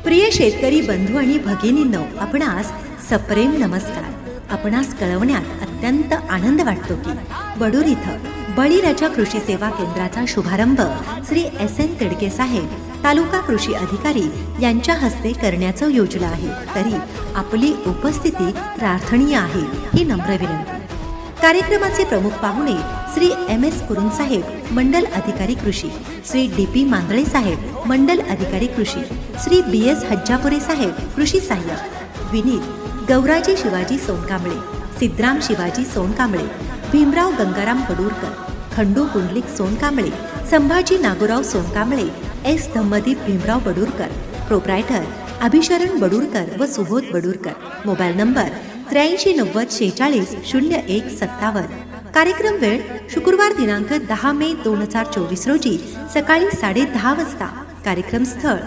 प्रिय शेतकरी बंधू आणि भगिनींनो, आपणास सप्रेम नमस्कार. आपणास कळवण्यात अत्यंत आनंद वाटतो की बडूर इथं बळीराजा कृषी सेवा केंद्राचा शुभारंभ श्री एस.एन. तिडके साहेब, तालुका कृषी अधिकारी यांच्या हस्ते करण्याचं योजलं आहे. तरी आपली उपस्थिती प्रार्थनीय आहे ही नम्र विनंती. कार्यक्रमाचे प्रमुख पाहुणे श्री एम.एस. कुरुन साहेब, मंडल अधिकारी कृषी, श्री डी.पी. मांदळे साहेब, मंडल अधिकारी कृषी, श्री बी.एस. हज्जापुरे साहेब, कृषी सहाय्यक, विनीत गौराजी शिवाजी सोनकांबळे, सिद्धराम शिवाजी सोनकांबळे, भीमराव गंगाराम बडूरकर, खंडू पुंडलिक सोनकांबळे, संभाजी नागोराव सोनकांबळे, एस. धम्मदीप भीमराव बडूरकर, प्रोप्रायटर अभिशरण बडूरकर व सुबोध बडूरकर. Mobile number 8390460157. कार्यक्रम वेळ शुक्रवार दिनांक 10 मे 2024 रोजी सकाळी 10:30 वाजता. कार्यक्रम स्थळ